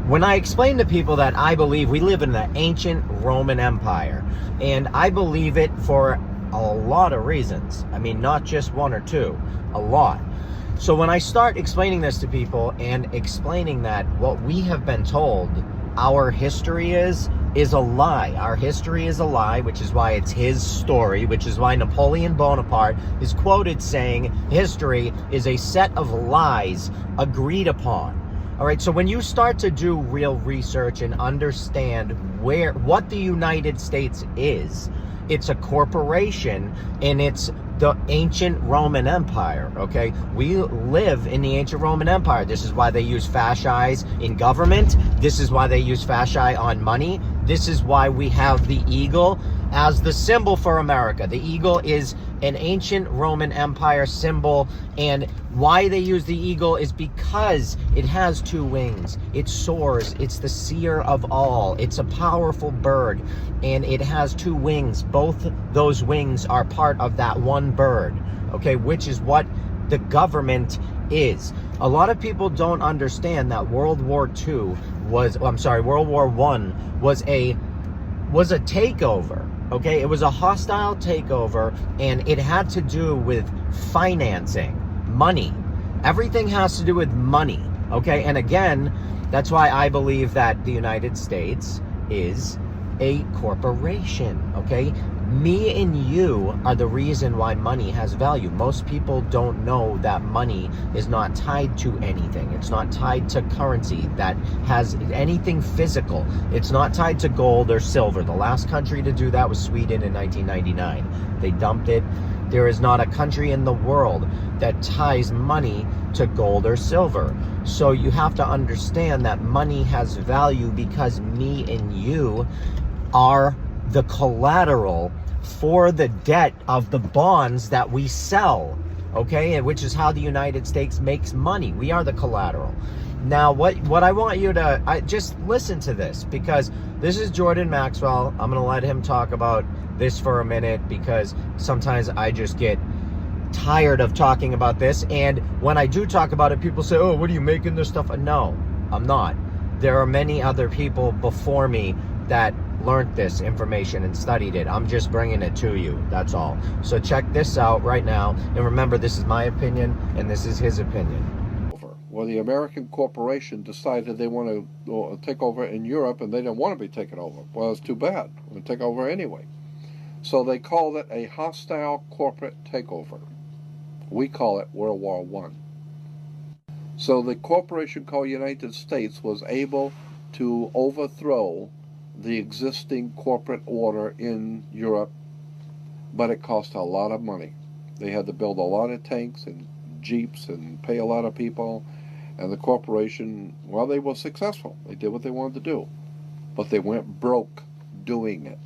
when I explain to people that I believe we live in the ancient Roman Empire, and I believe it for a lot of reasons. I mean, not just one or two, a lot. So when I start explaining this to people and explaining that what we have been told our history is a lie. Our history is a lie, which is why it's his story, which is why Napoleon Bonaparte is quoted saying history is a set of lies agreed upon. All right, so when you start to do real research and understand what the United States is, it's a corporation, and it's the ancient Roman Empire, okay? We live in the ancient Roman Empire. This is why they use fasces in government. This is why they use fasci on money. This is why we have the eagle as the symbol for America. The eagle is an ancient Roman Empire symbol, and why they use the eagle is because it has two wings. It soars. It's the seer of all. It's a powerful bird, and it has two wings. Both those wings are part of that one bird, okay, which is what the government is. A lot of people don't understand that World War II World War I was a takeover. Okay, it was a hostile takeover, and it had to do with financing, money. Everything has to do with money, okay? And again, that's why I believe that the United States is a corporation, okay? Me and you are the reason why money has value. Most people don't know that money is not tied to anything. It's not tied to currency that has anything physical. It's not tied to gold or silver. The last country to do that was Sweden in 1999. They dumped it. There is not a country in the world that ties money to gold or silver. So you have to understand that money has value because me and you are the collateral for the debt of the bonds that we sell, okay? And which is how the United States makes money. We are the collateral. Now, what I want you to just listen to this, because this is Jordan Maxwell. I'm going to let him talk about this for a minute, because sometimes I just get tired of talking about this. And when I do talk about it, people say, oh, what are you making this stuff? No, I'm not. There are many other people before me that learned this information and studied it. I'm just bringing it to you. That's all. So check this out right now. And remember, this is my opinion and this is his opinion. Well, the American corporation decided they want to take over in Europe, and they didn't want to be taken over. Well, it's too bad. We'll take over anyway. So they called it a hostile corporate takeover. We call it World War I. So the corporation called United States was able to overthrow the existing corporate order in Europe, but it cost a lot of money. They had to build a lot of tanks and jeeps and pay a lot of people, and the corporation, well, they were successful. They did what they wanted to do, but they went broke doing it.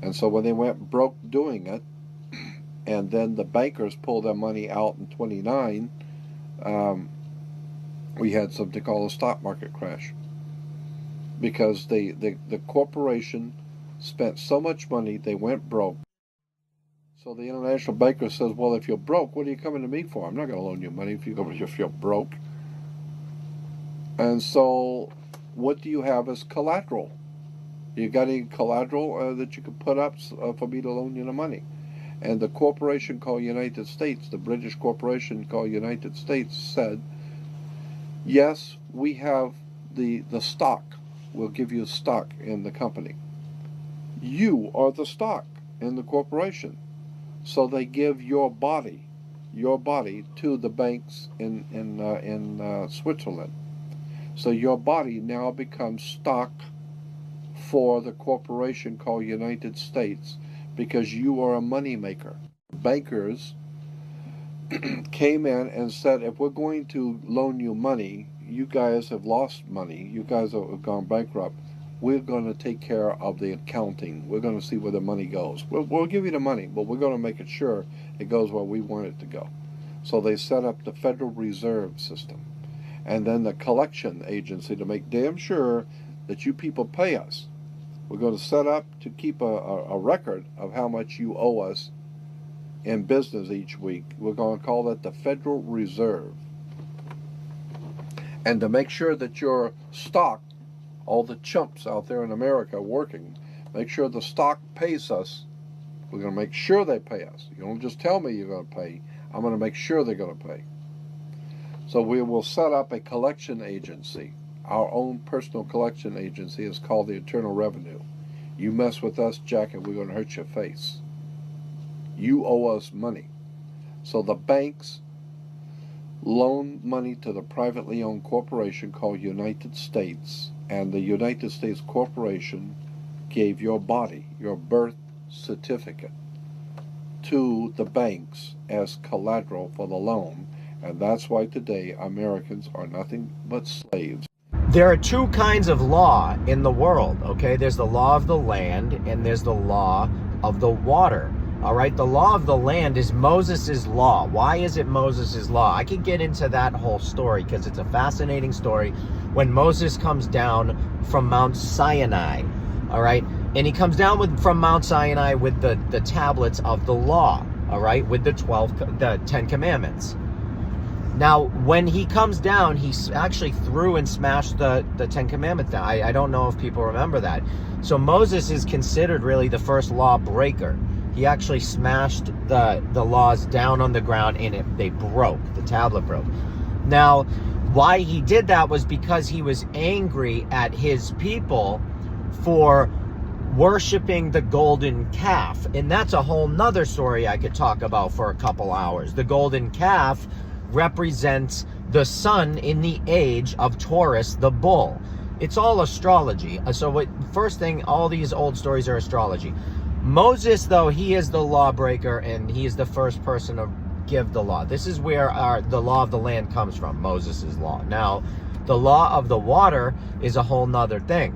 And so when they went broke doing it, and then the bankers pulled their money out in 29, we had something called a stock market crash. Because the corporation spent so much money, they went broke. So the international banker says, well, if you're broke, what are you coming to me for? I'm not going to loan you money if you're broke. And so what do you have as collateral? You got any collateral that you could put up for me to loan you the money? And the corporation called United States, the British corporation called United States, said, yes, we have the stock. We'll give you stock in the company. You are the stock in the corporation. So they give your body to the banks in Switzerland. So your body now becomes stock for the corporation called United States, because you are a money maker. Bankers came in and said, if we're going to loan you money, you guys have lost money, you guys have gone bankrupt, we're going to take care of the accounting. We're going to see where the money goes. We'll give you the money, but we're going to make it sure it goes where we want it to go. So they set up the Federal Reserve System, and then the collection agency to make damn sure that you people pay us. We're going to set up to keep a record of how much you owe us in business each week. We're going to call that the Federal Reserve. And to make sure that your stock, all the chumps out there in America working, make sure the stock pays us. We're going to make sure they pay us. You don't just tell me you're going to pay. I'm going to make sure they're going to pay. So we will set up a collection agency. Our own personal collection agency is called the Internal Revenue. You mess with us, Jack, and we're going to hurt your face. You owe us money. So the banks loan money to the privately owned corporation called United States, and the United States Corporation gave your body, your birth certificate, to the banks as collateral for the loan, and that's why today Americans are nothing but slaves. There are two kinds of law in the world, okay? There's the law of the land and there's the law of the water. All right, the law of the land is Moses' law. Why is it Moses' law? I could get into that whole story because it's a fascinating story. When Moses comes down from Mount Sinai, all right, and he comes down from Mount Sinai with the tablets of the law, all right, with the 10 Commandments. Now, when he comes down, he actually threw and smashed the 10 Commandments down. I don't know if people remember that. So Moses is considered really the first law breaker. He actually smashed the laws down on the ground and they broke. The tablet broke. Now, why he did that was because he was angry at his people for worshiping the golden calf. And that's a whole nother story I could talk about for a couple hours. The golden calf represents the sun in the age of Taurus, the bull. It's all astrology. So first thing, all these old stories are astrology. Moses, though, he is the lawbreaker and he is the first person to give the law. This is where the law of the land comes from, Moses' law. Now, the law of the water is a whole nother thing.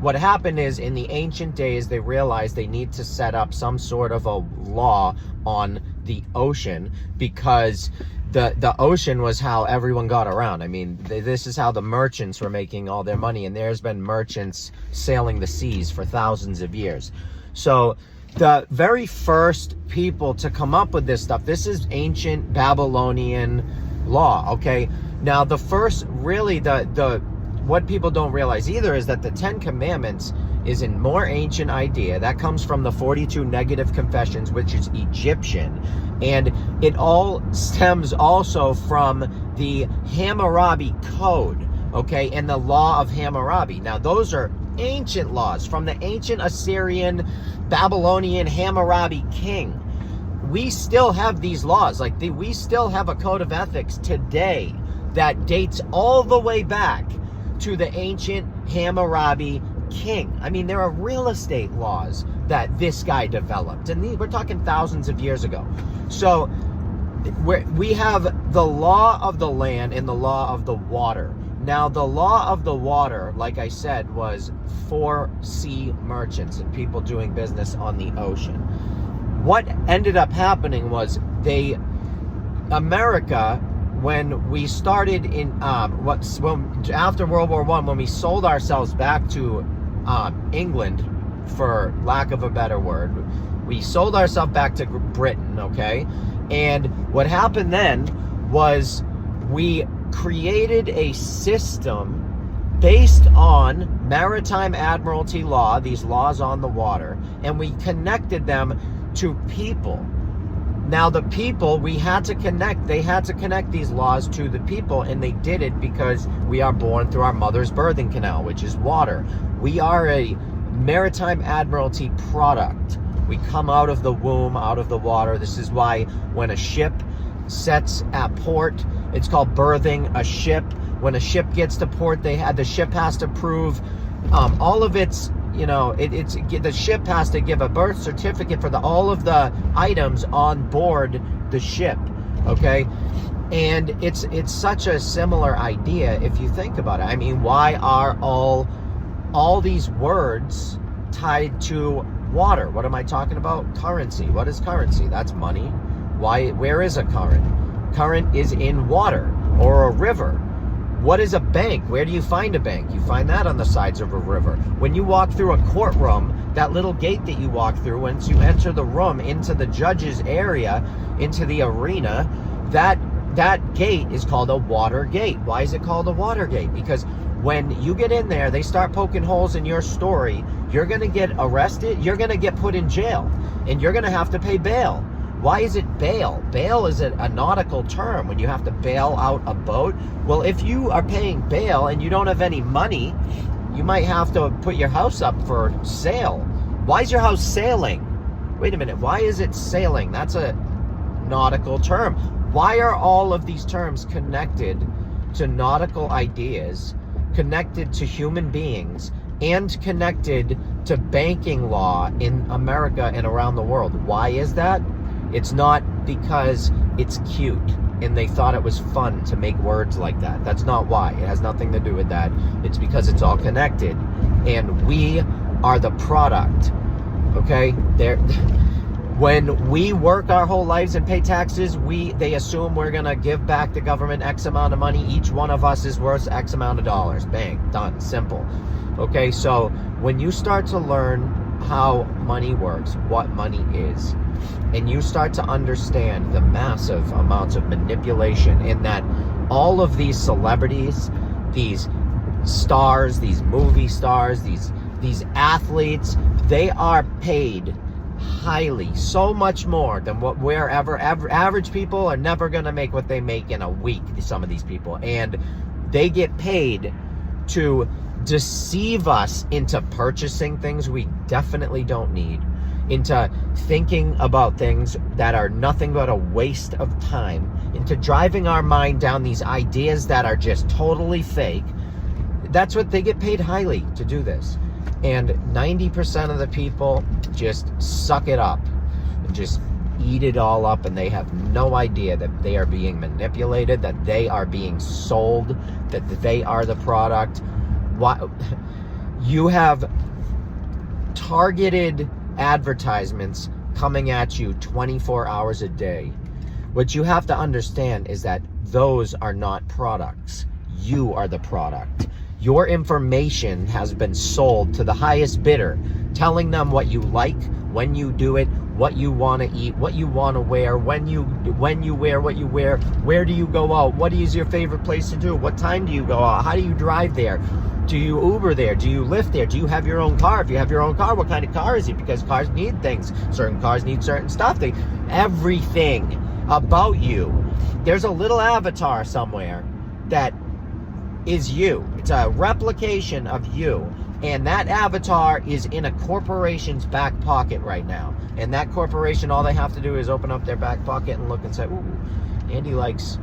What happened is, in the ancient days, they realized they need to set up some sort of a law on the ocean because the ocean was how everyone got around. I mean, this is how the merchants were making all their money, and there's been merchants sailing the seas for thousands of years. So the very first people to come up with this stuff, this is ancient Babylonian law, okay? Now, the first, really, what people don't realize either is that the 10 Commandments is a more ancient idea. That comes from the 42 Negative Confessions, which is Egyptian. And it all stems also from the Hammurabi Code, okay, and the law of Hammurabi. Now, those are ancient laws from the ancient Assyrian, Babylonian Hammurabi king. We still have these laws. We still have a code of ethics today that dates all the way back to the ancient Hammurabi king. I mean, there are real estate laws that this guy developed, and we're talking thousands of years ago. So we have the law of the land and the law of the water. Now, the law of the water, like I said, was for sea merchants and people doing business on the ocean. What ended up happening was America, when we started after World War I, when we sold ourselves back to England, for lack of a better word, we sold ourselves back to Britain, okay? And what happened then was we created a system based on maritime admiralty law, these laws on the water, and we connected them to people. Now, the people, they had to connect these laws to the people, and they did it because we are born through our mother's birthing canal, which is water. We are a maritime admiralty product. We come out of the womb, out of the water. This is why when a ship sets at port, it's called birthing a ship. When a ship gets to port, the ship has to prove all of its, the ship has to give a birth certificate for all of the items on board the ship, okay? And it's such a similar idea if you think about it. I mean, why are all these words tied to water? What am I talking about? Currency. What is currency? That's money. Where is a current? Current is in water or a river. What is a bank? Where do you find a bank? You find that on the sides of a river. When you walk through a courtroom, that little gate that you walk through, once you enter the room into the judge's area, into the arena, that that gate is called a water gate. Why is it called a water gate? Because when you get in there, they start poking holes in your story. You're going to get arrested. You're going to get put in jail. And you're going to have to pay bail. Why is it bail? Bail is a nautical term when you have to bail out a boat. Well, if you are paying bail and you don't have any money, you might have to put your house up for sale. Why is your house sailing? Wait a minute. Why is it sailing? That's a nautical term. Why are all of these terms connected to nautical ideas, connected to human beings, and connected to banking law in America and around the world? Why is that? It's not because it's cute and they thought it was fun to make words like that. That's not why. It has nothing to do with that. It's because it's all connected. And we are the product. Okay? When we work our whole lives and pay taxes, they assume we're going to give back the government X amount of money. Each one of us is worth X amount of dollars. Bang. Done. Simple. Okay? So when you start to learn how money works, what money is, and you start to understand the massive amounts of manipulation in that all of these celebrities, these stars, these movie stars, these athletes, they are paid highly, so much more than what average people are never going to make what they make in a week, some of these people. And they get paid to deceive us into purchasing things we definitely don't need, into thinking about things that are nothing but a waste of time, into driving our mind down these ideas that are just totally fake. That's what they get paid highly to do this. And 90% of the people just suck it up and just eat it all up, and they have no idea that they are being manipulated, that they are being sold, that they are the product. Why? You have targeted advertisements coming at you 24 hours a day. What you have to understand is that those are not products. You are the product. Your information has been sold to the highest bidder, telling them what you like, when you do it, what you want to eat, what you want to wear, when you wear what you wear, where do you go out, what is your favorite place to do, what time do you go out, how do you drive there, do you Uber there, do you Lyft there, do you have your own car? If you have your own car, what kind of car is it? Because cars need things. Certain cars need certain stuff. Everything about you. There's a little avatar somewhere that is you. It's a replication of you. And that avatar is in a corporation's back pocket right now. And that corporation, all they have to do is open up their back pocket and look and say, ooh, Andy likes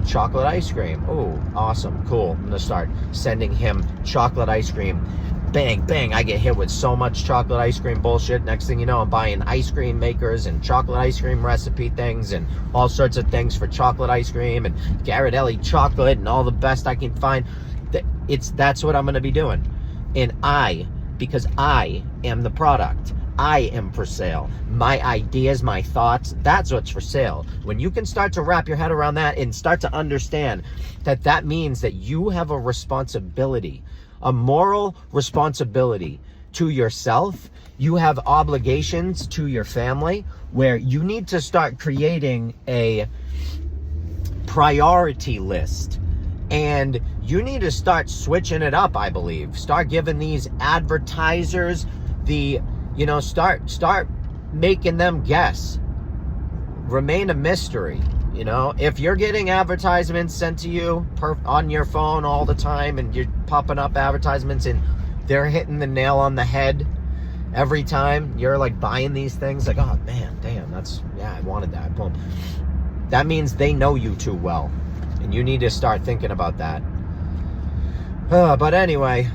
chocolate ice cream. Ooh, awesome, cool. I'm gonna start sending him chocolate ice cream. Bang, bang, I get hit with so much chocolate ice cream bullshit. Next thing you know, I'm buying ice cream makers and chocolate ice cream recipe things and all sorts of things for chocolate ice cream and Ghirardelli chocolate and all the best I can find. That's what I'm going to be doing. And because I am the product, I am for sale. My ideas, my thoughts, that's what's for sale. When you can start to wrap your head around that and start to understand that means that you have a responsibility, a moral responsibility to yourself. You have obligations to your family where you need to start creating a priority list. And you need to start switching it up, I believe. Start giving these advertisers start making them guess. Remain a mystery. If you're getting advertisements sent to you on your phone all the time and you're popping up advertisements and they're hitting the nail on the head every time you're like buying these things, like, oh man, damn, I wanted that. Boom. That means they know you too well. And you need to start thinking about that. But anyway,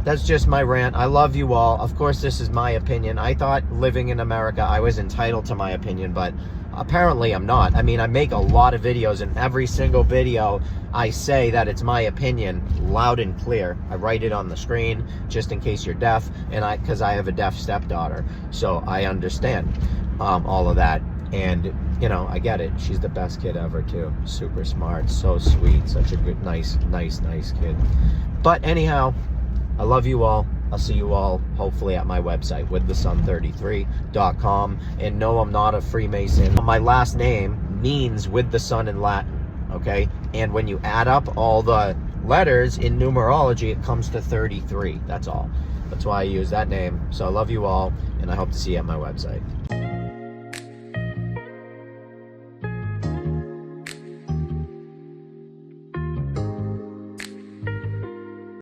that's just my rant. I love you all. Of course, this is my opinion. I thought living in America, I was entitled to my opinion, but apparently I'm not. I mean, I make a lot of videos, and every single video I say that it's my opinion loud and clear. I write it on the screen just in case you're deaf, and because I have a deaf stepdaughter, so I understand all of that. And I get it. She's the best kid ever too. Super smart, so sweet, such a good, nice kid. But anyhow, I love you all. I'll see you all hopefully at my website, withthesun33.com. And no, I'm not a Freemason. My last name, means with the sun in Latin, okay? And when you add up all the letters in numerology, it comes to 33. That's all. That's why I use that name. So I love you all, and I hope to see you at my website.